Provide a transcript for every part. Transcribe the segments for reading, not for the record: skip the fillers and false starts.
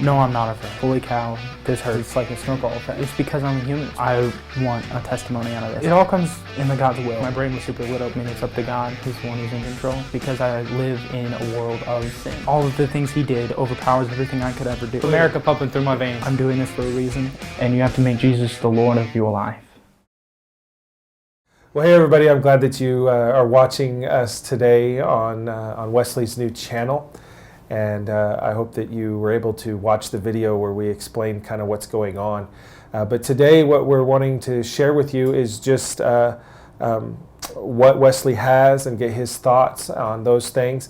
No, I'm not afraid. Holy cow, this hurts. It's like a snowball effect. It's because I'm a human. I want a testimony out of this. It all comes in the God's will. My brain was super lit up, and it's up to God. He's the one who's in control. Because I live in a world of sin. All of the things he did overpowers everything I could ever do. America pumping through my veins. I'm doing this for a reason, and you have to make Jesus the Lord of your life. Well, hey everybody, I'm glad that you are watching us today on Wesley's new channel. And I hope that you were able to watch the video where we explain kind of what's going on. But today what we're wanting to share with you is just what Wesley has and get his thoughts on those things.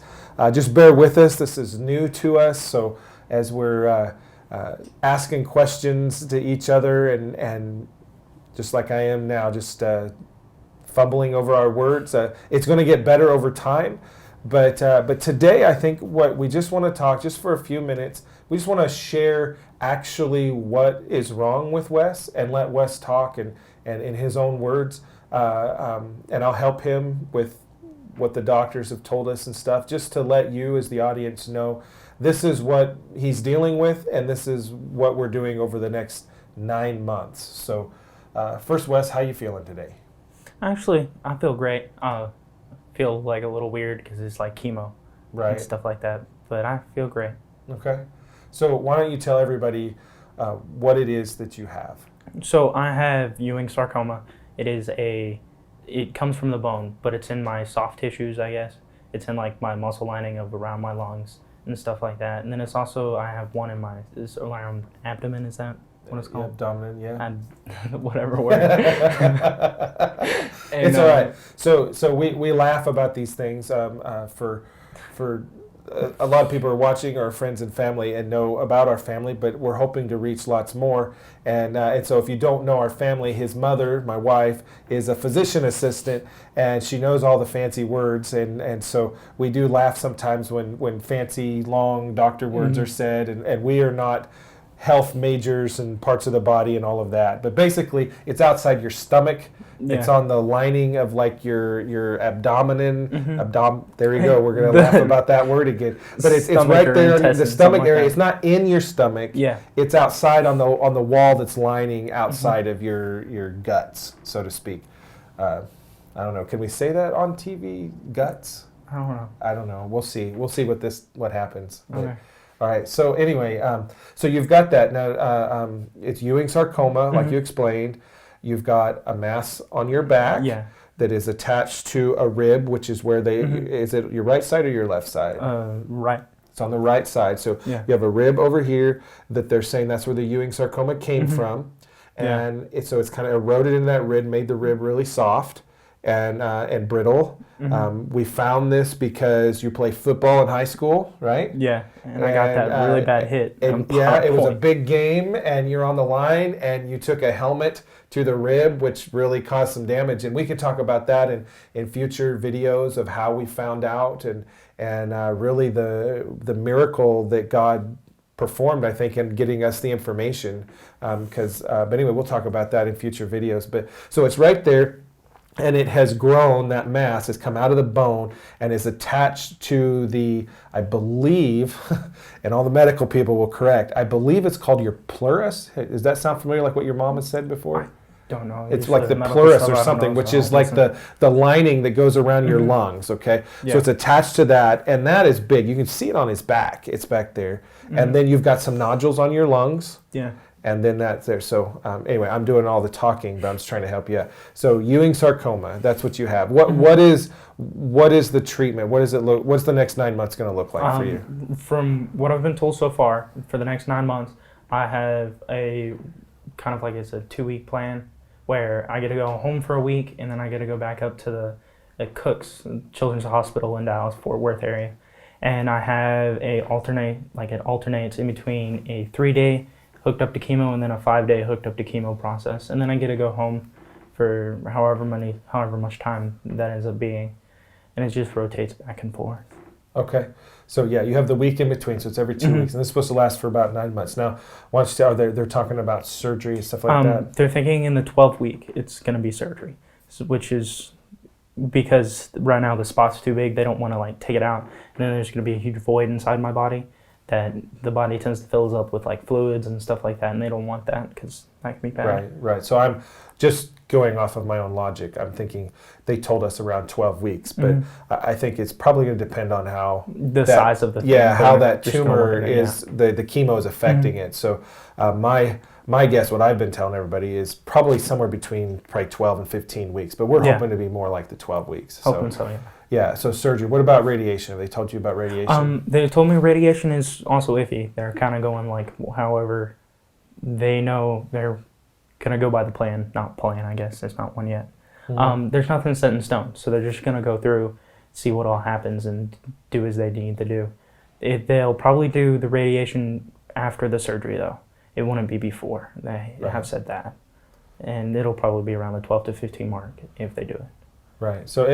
Just bear with us. This is new to us. So as we're asking questions to each other and just like I am now, just fumbling over our words, it's going to get better over time. But today, I think what we just want to talk, just for a few minutes, we just want to share actually what is wrong with Wes and let Wes talk and in his own words. And I'll help him with what the doctors have told us and stuff, just to let you as the audience know this is what he's dealing with and this is what we're doing over the next 9 months. So first, Wes, how you feeling today? Actually, I feel great. Feel like a little weird because it's like chemo and stuff like that, but I feel great. Okay, so why don't you tell everybody what it is that you have? So I have Ewing sarcoma. It comes from the bone, but it's in my soft tissues, I guess. It's in like my muscle lining of around my lungs and stuff like that. And then it's also, I have one in my around abdomen. Is that what it's called? Abdomen, yeah. Whatever word. It's all right. So we laugh about these things for a lot of people are watching, our friends and family, and know about our family, but we're hoping to reach lots more. And so if you don't know our family, his mother, my wife, is a physician assistant, and she knows all the fancy words. And so we do laugh sometimes when fancy, long doctor words are said, and we are not health majors and parts of the body and all of that. But basically, it's outside your stomach. Yeah. It's on the lining of like your abdomen. There you go. We're going to laugh about that word again. But it's right there in the stomach area. It's not in your stomach. Yeah. It's outside on the wall that's lining outside of your guts, so to speak. I don't know. Can we say that on TV? Guts? I don't know. We'll see. We'll see what happens. Okay. All right. So anyway, so you've got that now. It's Ewing sarcoma, like you explained. You've got a mass on your back that is attached to a rib, which is where they. Is it your right side or your left side? Right. It's on the right side. So you have a rib over here that they're saying that's where the Ewing sarcoma came from, and so it's kind of eroded in that rib, made the rib really soft and brittle. We found this because you play football in high school, right? Yeah, and I got that really bad hit. It was a big game, and you're on the line, and you took a helmet to the rib, which really caused some damage. And we could talk about that in future videos of how we found out and really the miracle that God performed, I think, in getting us the information. But anyway, we'll talk about that in future videos. But so it's right there. And it has grown, that mass has come out of the bone and is attached to I believe, and all the medical people will correct, I believe it's called your pleuris. Does that sound familiar, like what your mom has said before? I don't know. It's like the pleuris or something, which is like the lining that goes around your lungs, okay? Yeah. So it's attached to that, and that is big. You can see it on his back. It's back there. And then you've got some nodules on your lungs. Yeah. And then that's there. So anyway, I'm doing all the talking, but I'm just trying to help you out. So Ewing sarcoma, that's what you have. What is the treatment? What's the next 9 months going to look like for you? From what I've been told so far, for the next 9 months, I have a kind of like it's a 2-week plan where I get to go home for a week, and then I get to go back up to the Cook's Children's Hospital in Dallas, Fort Worth area. And I have it alternates in between a 3-day hooked up to chemo and then a 5-day hooked up to chemo process. And then I get to go home for however much time that ends up being. And it just rotates back and forth. Okay. So yeah, you have the week in between, so it's every 2 weeks. And this is supposed to last for about 9 months. Now, why don't you tell, they're talking about surgery and stuff like that? They're thinking in the 12th week it's going to be surgery, which is because right now the spot's too big. They don't want to like take it out. And then there's going to be a huge void inside my body that the body tends to fill up with like fluids and stuff like that, and they don't want that because that can be bad. Right, right. So I'm just going off of my own logic. I'm thinking they told us around 12 weeks, but I think it's probably going to depend on how the size of the thing, how that just gonna tumor look at it, is, the chemo is affecting it. So my guess, what I've been telling everybody, is probably somewhere between probably 12 and 15 weeks, but we're hoping to be more like the 12 weeks. Hoping so, yeah. Yeah, so surgery. What about radiation? Have they told you about radiation? They told me radiation is also iffy. They're kind of going like, however, they know they're going to go by the plan. Not plan, I guess. It's not one yet. There's nothing set in stone, so they're just going to go through, see what all happens, and do as they need to do. They'll probably do the radiation after the surgery, though. It wouldn't be before. They have said that. And it'll probably be around the 12 to 15 mark if they do it. Right. So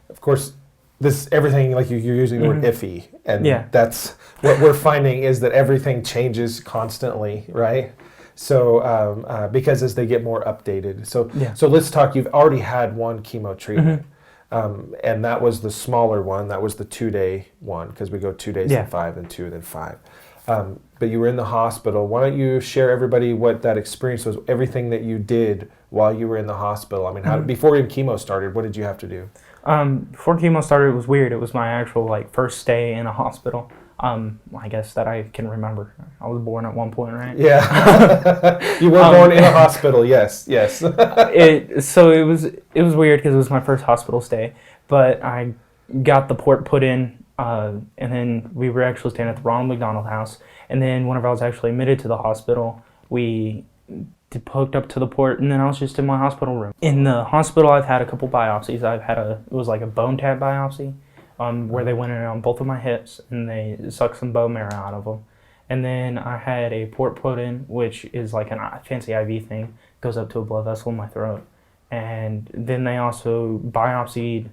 of course, this everything, like you're using the word iffy, and that's what we're finding is that everything changes constantly, right? So because as they get more updated, so let's talk. You've already had one chemo treatment, and that was the smaller one. That was the 2-day one, because we go 2 days and 5, and 2, then 5. But you were in the hospital. Why don't you share everybody what that experience was? Everything that you did while you were in the hospital. I mean, before even chemo started, what did you have to do? Before chemo started, it was weird. It was my actual first stay in a hospital. I guess that I can remember. I was born at one point, right? Yeah. You were born in a hospital. Yes. So it was weird because it was my first hospital stay. But I got the port put in, and then we were actually staying at the Ronald McDonald House. And then whenever I was actually admitted to the hospital, we hooked up to the port, and then I was just in my hospital room. In the hospital, I've had a couple biopsies. It was like a bone tab biopsy, where they went in on both of my hips and they sucked some bone marrow out of them. And then I had a port put in, which is like a fancy IV thing, goes up to a blood vessel in my throat. And then they also biopsied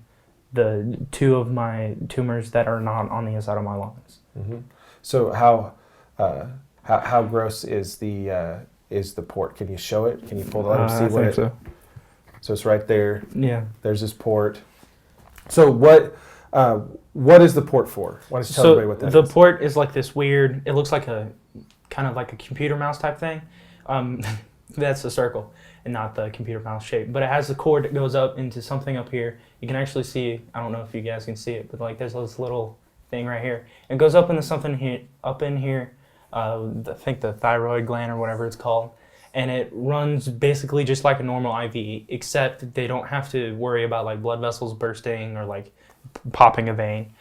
the 2 of my tumors that are not on the inside of my lungs. So how gross is the port? Can you show it? Can you pull it out and see what it? So it's right there. Yeah. There's this port. So what is the port for? Why don't you tell everybody what that is? The port is like this weird. It looks like a kind of like a computer mouse type thing. That's the circle and not the computer mouse shape. But it has the cord that goes up into something up here. You can actually see. I don't know if you guys can see it, but like there's this little thing right here. It goes up into something here, up in here. I think the thyroid gland or whatever it's called, and it runs basically just like a normal IV, except they don't have to worry about like blood vessels bursting or like popping a vein.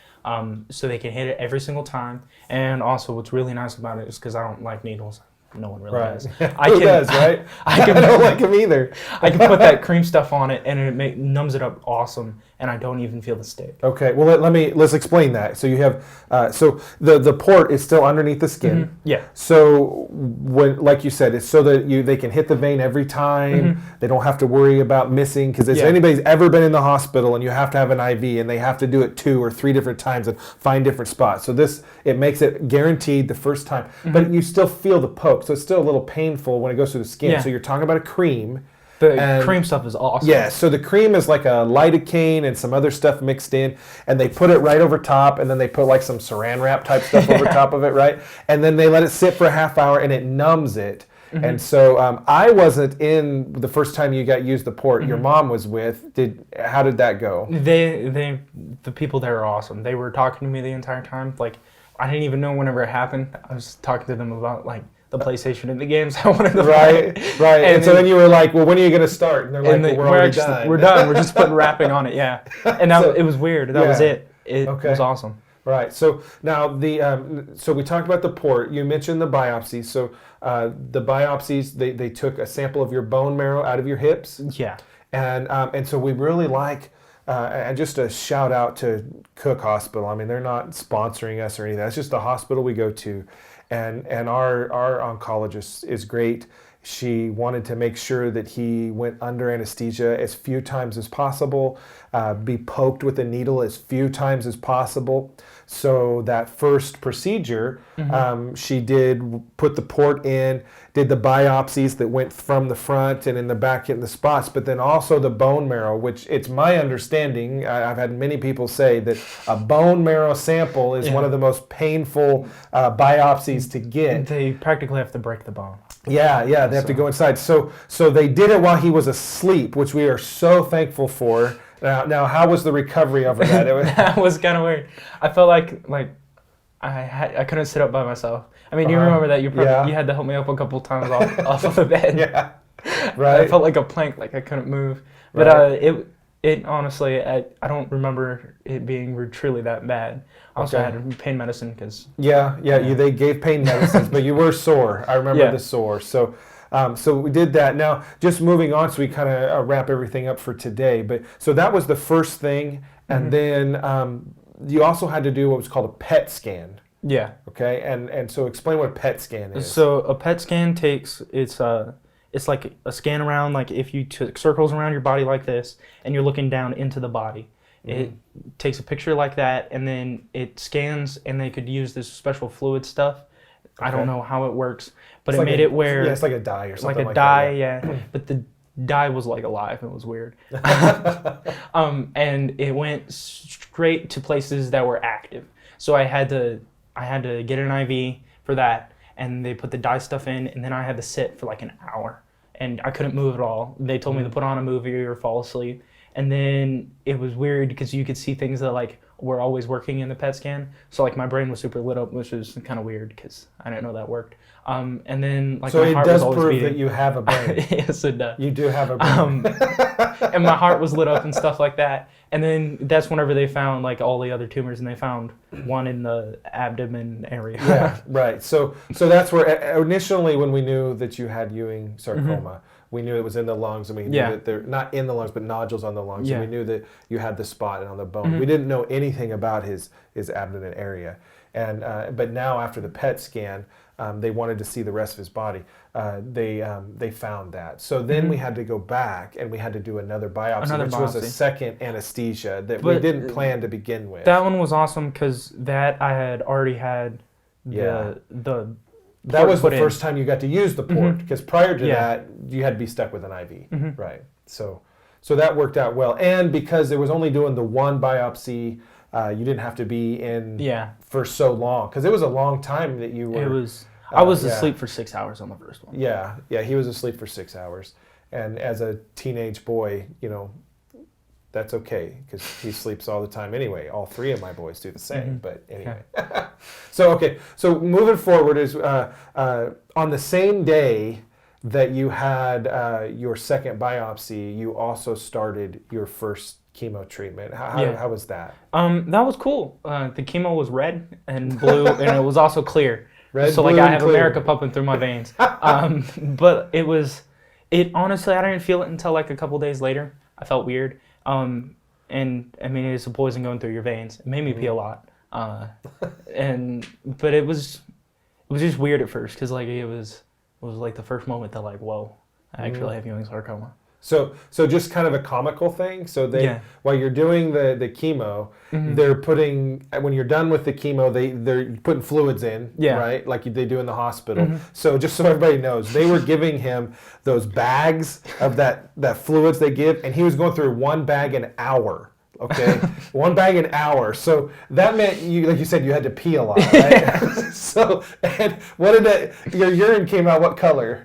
So they can hit it every single time. And also what's really nice about it is because I don't like needles. No one really does. Who does, right? I don't like them either. I can put that cream stuff on it, and it numbs it up awesome, and I don't even feel the stick. Okay, well let's explain that. So you have so the port is still underneath the skin. Yeah. So when, like you said, it's so that they can hit the vein every time. They don't have to worry about missing, because if anybody's ever been in the hospital and you have to have an IV and they have to do it 2 or 3 different times and find different spots. So it makes it guaranteed the first time, but you still feel the poke. So it's still a little painful when it goes through the skin. So you're talking about a cream. The cream stuff is awesome. Yeah, so the cream is like a lidocaine and some other stuff mixed in, and they put it right over top, and then they put like some saran wrap type stuff over top of it, right? And then they let it sit for a half hour, and it numbs it. And so I wasn't in the first time you used the port. Your mom was with. How did that go? The people there are awesome. They were talking to me the entire time. Like, I didn't even know whenever it happened. I was talking to them about like the PlayStation and the games I wanted to play. Right. And so then you were like, well, when are you going to start? And they're like, well, we're already done. We're done. We're just putting wrapping on it, yeah. And it was weird. That was it. It was awesome. Right. So now so we talked about the port. You mentioned the biopsies. So the biopsies, they took a sample of your bone marrow out of your hips. Yeah. And so we really like, and just a shout out to Cook Hospital. I mean, they're not sponsoring us or anything. That's just the hospital we go to. And our oncologist is great. She wanted to make sure that he went under anesthesia as few times as possible, be poked with a needle as few times as possible. So that first procedure, she did put the port in, did the biopsies that went from the front and in the back in the spots, but then also the bone marrow, which it's my understanding, I've had many people say that a bone marrow sample is one of the most painful biopsies to get. They practically have to break the bone. Yeah, they have to go inside. So they did it while he was asleep, which we are so thankful for. Now, how was the recovery over that? That was kind of weird. I felt like I couldn't sit up by myself. I mean, you remember that you had to help me up a couple times off of the bed. Yeah, right. I felt like a plank, like I couldn't move. But it honestly, I don't remember it being truly that bad. I also had pain medicine because they gave pain medicines, but you were sore. I remember the sore. So we did that. Now, just moving on, so we kind of wrap everything up for today. But so that was the first thing, and then you also had to do what was called a PET scan. Yeah. Okay, and so explain what a PET scan is. So a PET scan it's like a scan around, like if you took circles around your body like this, and you're looking down into the body. It takes a picture like that, and then it scans, and they could use this special fluid stuff. I don't know how it works, but it made it where... Yeah, it's like a dye or something like dye, yeah. But the dye was like alive. It was weird. And it went straight to places that were active. So I had to get an IV for that, and they put the dye stuff in, and then I had to sit for like an hour, and I couldn't move at all. They told me to put on a movie or fall asleep. And then it was weird because you could see things that like were always working in the PET scan. So like my brain was super lit up, which was kind of weird because I didn't know that worked. And then like so my it heart does was always prove beating. that you have a brain. Yes, it does. You do have a brain. And my heart was lit up and stuff like that. And then that's whenever they found like all the other tumors, and they found one in the abdomen area. Yeah, right. So that's where initially when we knew that you had Ewing sarcoma. We knew it was in the lungs, and we knew that they're not in the lungs, but nodules on the lungs. And we knew that you had the spot and on the bone. We didn't know anything about his abdomen area. And but now after the PET scan, they wanted to see the rest of his body. They found that. So then we had to go back, and we had to do another biopsy, which was a second anesthesia that we didn't plan to begin with. That one was awesome because that I had already had that was the first time you got to use the port, because prior to that, you had to be stuck with an IV. Right. So that worked out well. And because it was only doing the one biopsy, you didn't have to be in for so long, because it was a long time that you were... It was... I was asleep for 6 hours on the first one. Yeah, he was asleep for 6 hours. And as a teenage boy, that's okay, because he sleeps all the time anyway. All three of my boys do the same, but anyway. So moving forward is on the same day that you had your second biopsy, you also started your first chemo treatment. How was that? That was cool. The chemo was red and blue, and it was also clear. Red, so blue, like I have clear. America pumping through my veins. But it honestly, I didn't feel it until like a couple days later. I felt weird. And I mean, it's a poison going through your veins. It made me pee a lot. But it was just weird at first, because like it was like the first moment that like, whoa, I actually have Ewing sarcoma. So just kind of a comical thing. So while you're doing the chemo, they're putting, when you're done with the chemo, they're putting fluids in, right? Like they do in the hospital. So just so everybody knows, they were giving him those bags of that fluids they give, and he was going through one bag an hour. Okay, one bag an hour. So that meant you, like you said, you had to pee a lot, right? So, and what did that? Your urine came out what color?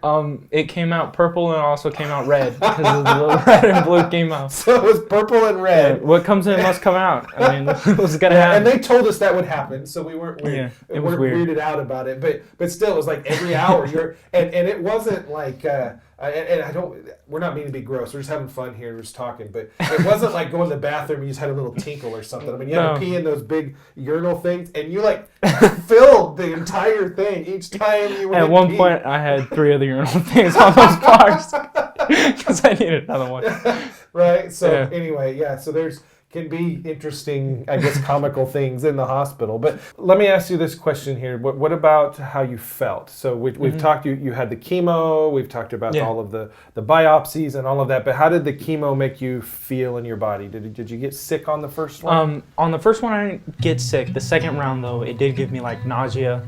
It came out purple and also came out red, because the red and blue came out. So it was purple and red. Yeah, what comes in must come out. I mean, what's gonna happen? And they told us that would happen, so we weren't it was weird. Weirded out about it. But still, it was like every hour. And it wasn't like. And I don't. We're not meaning to be gross. We're just having fun here. We're just talking. But it wasn't like going to the bathroom and you just had a little tinkle or something. I mean, you had to pee in those big urinal things, and you like filled the entire thing each time you went. At one point, I had 3 of the urinal things on those bars because I needed another one. Right. So anyway, so there's can be interesting, I guess, comical things in the hospital. But let me ask you this question here. What about how you felt? So we've talked, you had the chemo, we've talked about all of the biopsies and all of that, but how did the chemo make you feel in your body? Did you get sick on the first one? On the first one, I didn't get sick. The second round, though, it did give me like nausea.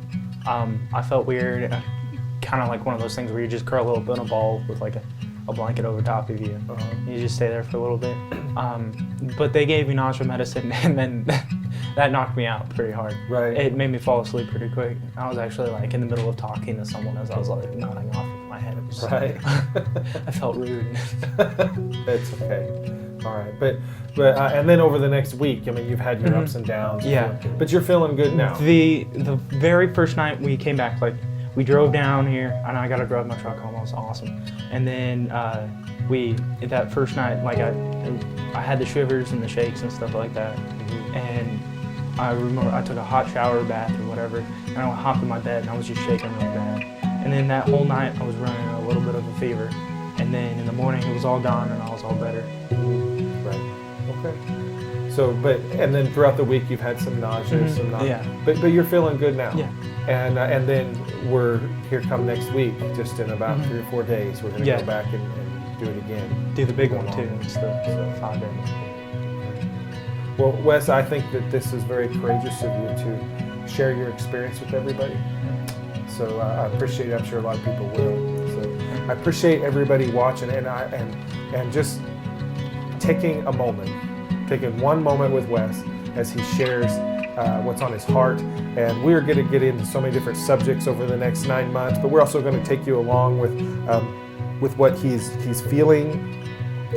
I felt weird, kind of like one of those things where you just curl up in a ball with like a blanket over top of you. You just stay there for a little bit. But they gave me nausea medicine, and then that knocked me out pretty hard. Right. It made me fall asleep pretty quick. I was actually like in the middle of talking to someone as I was like nodding off with my head. It was Right. I felt rude. That's okay. All right, but and then over the next week, I mean, you've had your ups and downs. Yeah. But you're feeling good now. The very first night we came back, like we drove down here, and I got to drive my truck home. It was awesome. And then that first night, like I had the shivers and the shakes and stuff like that. And I remember I took a hot shower, bath, or whatever, and I hopped in my bed and I was just shaking really bad. And then that whole night I was running a little bit of a fever. And then in the morning it was all gone and I was all better. Right. Okay. So, and then throughout the week you've had some nausea, some nausea. Yeah. But you're feeling good now. Yeah. And then we're here come next week, just in about 3 or 4 days, we're gonna go back and do it again. Do the big one too. It's the 5 day. Well, Wes, I think that this is very courageous of you to share your experience with everybody. So I appreciate it. I'm sure a lot of people will. So I appreciate everybody watching and just taking one moment with Wes as he shares what's on his heart. And we're going to get into so many different subjects over the next 9 months, but we're also going to take you along with what he's feeling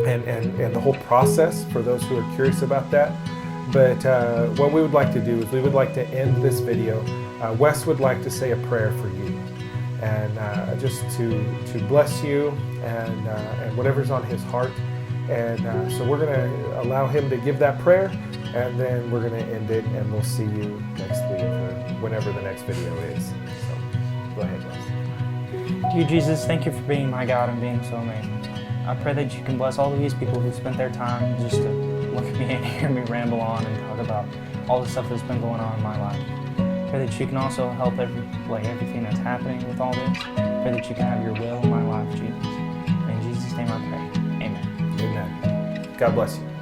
and the whole process for those who are curious about that. But what we would like to do is we would like to end this video. Wes would like to say a prayer for you, and just to bless you and whatever's on his heart. And so we're going to allow him to give that prayer, and then we're going to end it, and we'll see you next week or whenever the next video is. So go ahead, Wes. Dear Jesus, thank you for being my God and being so amazing. I pray that you can bless all of these people who spent their time just to look at me and hear me ramble on and talk about all the stuff that's been going on in my life. Pray that you can also help everything that's happening with all this. Pray that you can have your will in my life, Jesus. In Jesus' name I pray. Amen. Amen. God bless you.